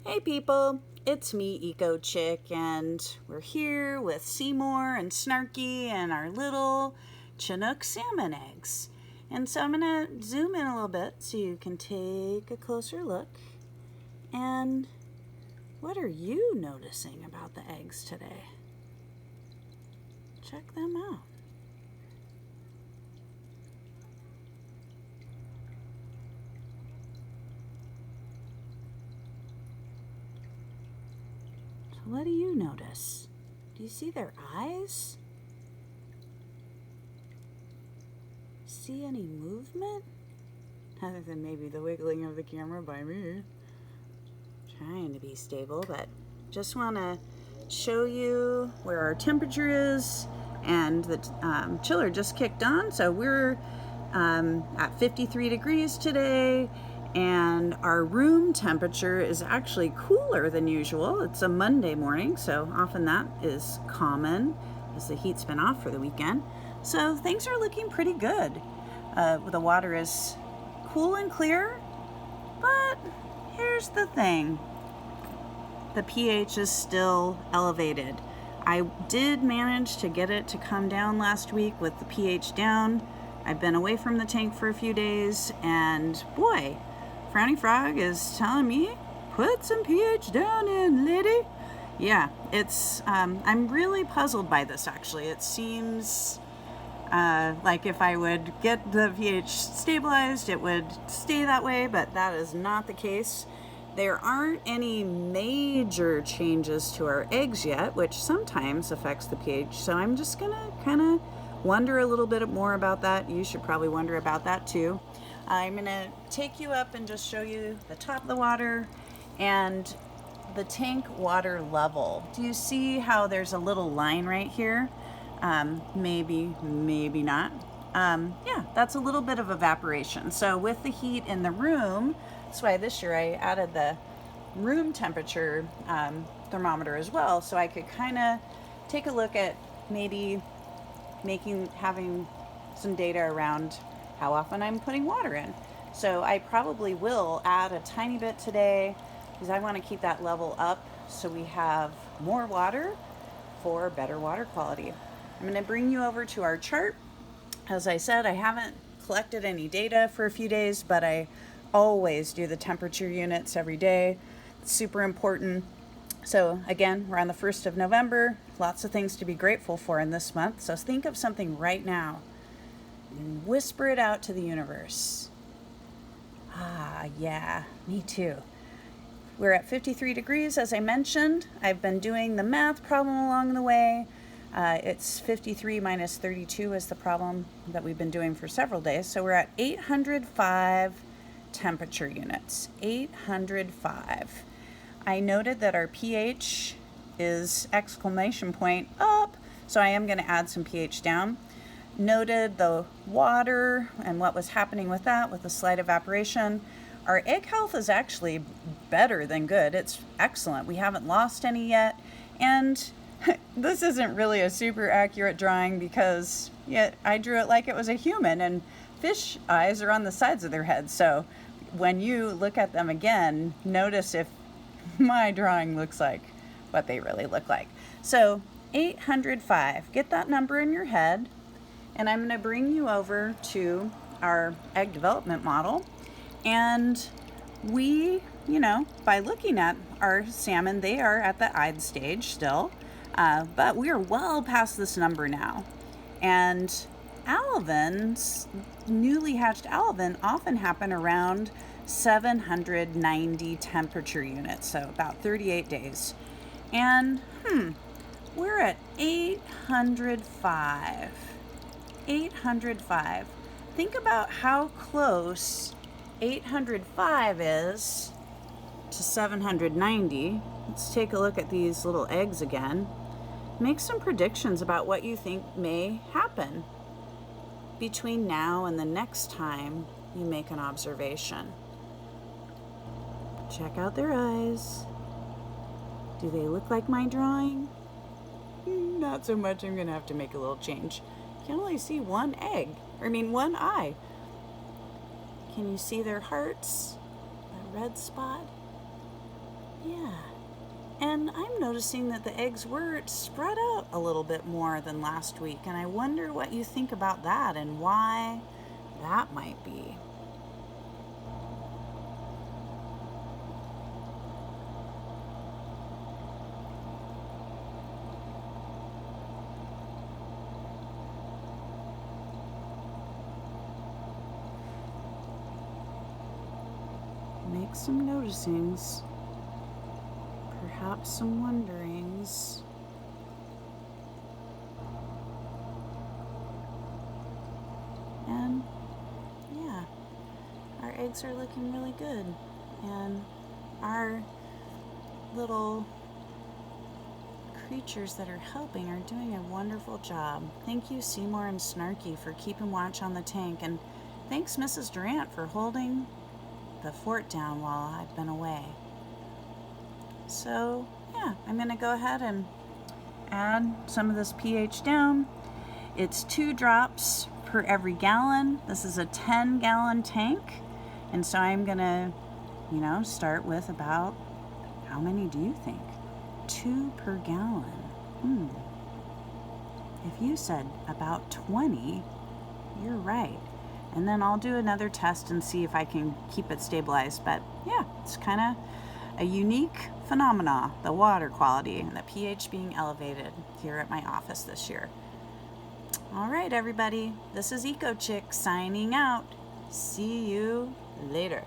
Hey people, it's me, Eco Chick, and we're here with Seymour and Snarky and our little Chinook Salmon eggs. And so I'm going to zoom in a little bit so you can take a closer look. And what are you noticing about the eggs today? Check them out. What do you notice? Do you see their eyes? See any movement? Other than maybe the wiggling of the camera by me. Trying to be stable, but just want to show you where our temperature is. And the chiller just kicked on, so we're at 53 degrees today. And our room temperature is actually cooler than usual. It's a Monday morning, so often that is common as the heat's been off for the weekend. So things are looking pretty good. The water is cool and clear, but here's the thing. The pH is still elevated. I did manage to get it to come down last week with the pH down. I've been away from the tank for a few days, and boy, Frowny Frog is telling me, put some pH down in, lady. Yeah, it's, I'm really puzzled by this actually. It seems like if I would get the pH stabilized, it would stay that way, but that is not the case. There aren't any major changes to our eggs yet, which sometimes affects the pH, so I'm just gonna kind of wonder a little bit more about that. You should probably wonder about that too. I'm going to take you up and just show you the top of the water and the tank water level. Do you see how there's a little line right here? Maybe not. Yeah, that's a little bit of evaporation. So with the heat in the room, that's why this year I added the room temperature thermometer as well, so I could kind of take a look at maybe having some data around how often I'm putting water in. So I probably will add a tiny bit today because I want to keep that level up so we have more water for better water quality. I'm going to bring you over to our chart. As I said, I haven't collected any data for a few days, but I always do the temperature units every day. It's super important. So again, we're on the 1st of November. Lots of things to be grateful for in this month. So think of something right now and whisper it out to the universe. Ah, yeah, me too. We're at 53 degrees, as I mentioned. I've been doing the math problem along the way. It's 53 minus 32 is the problem that we've been doing for several days. So we're at 805 temperature units. 805. I noted that our pH is exclamation point up, so I am going to add some pH down. Noted the water and what was happening with that, with the slight evaporation. Our egg health is actually better than good. It's excellent. We haven't lost any yet. And this isn't really a super accurate drawing because yet I drew it like it was a human, and fish eyes are on the sides of their heads. So when you look at them again, notice if my drawing looks like what they really look like. So 805, get that number in your head. And I'm going to bring you over to our egg development model. And we, by looking at our salmon, they are at the eyed stage still. But we are well past this number now. And alevins, newly hatched alevin, often happen around 790 temperature units, so about 38 days. And, we're at 805. 805. Think about how close 805 is to 790. Let's take a look at these little eggs again. Make some predictions about what you think may happen between now and the next time you make an observation. Check out their eyes. Do they look like my drawing? Not so much. I'm gonna have to make a little change. You can only see one eye. Can you see their hearts? The red spot? Yeah. And I'm noticing that the eggs were spread out a little bit more than last week, and I wonder what you think about that and why that might be. Make some noticings, perhaps some wonderings. And yeah, our eggs are looking really good, and our little creatures that are helping are doing a wonderful job. Thank you, Seymour and Snarky, for keeping watch on the tank, and thanks Mrs. Durant for holding the fort down while I've been away. So yeah, I'm going to go ahead and add some of this pH down. It's 2 drops per every gallon. This is a 10-gallon tank, and so I'm going to, start with about, how many do you think? 2 per gallon. If you said about 20, you're right. And then I'll do another test and see if I can keep it stabilized. But yeah, it's kind of a unique phenomena, the water quality and the pH being elevated here at my office this year. All right, everybody, this is EcoChick signing out. See you later.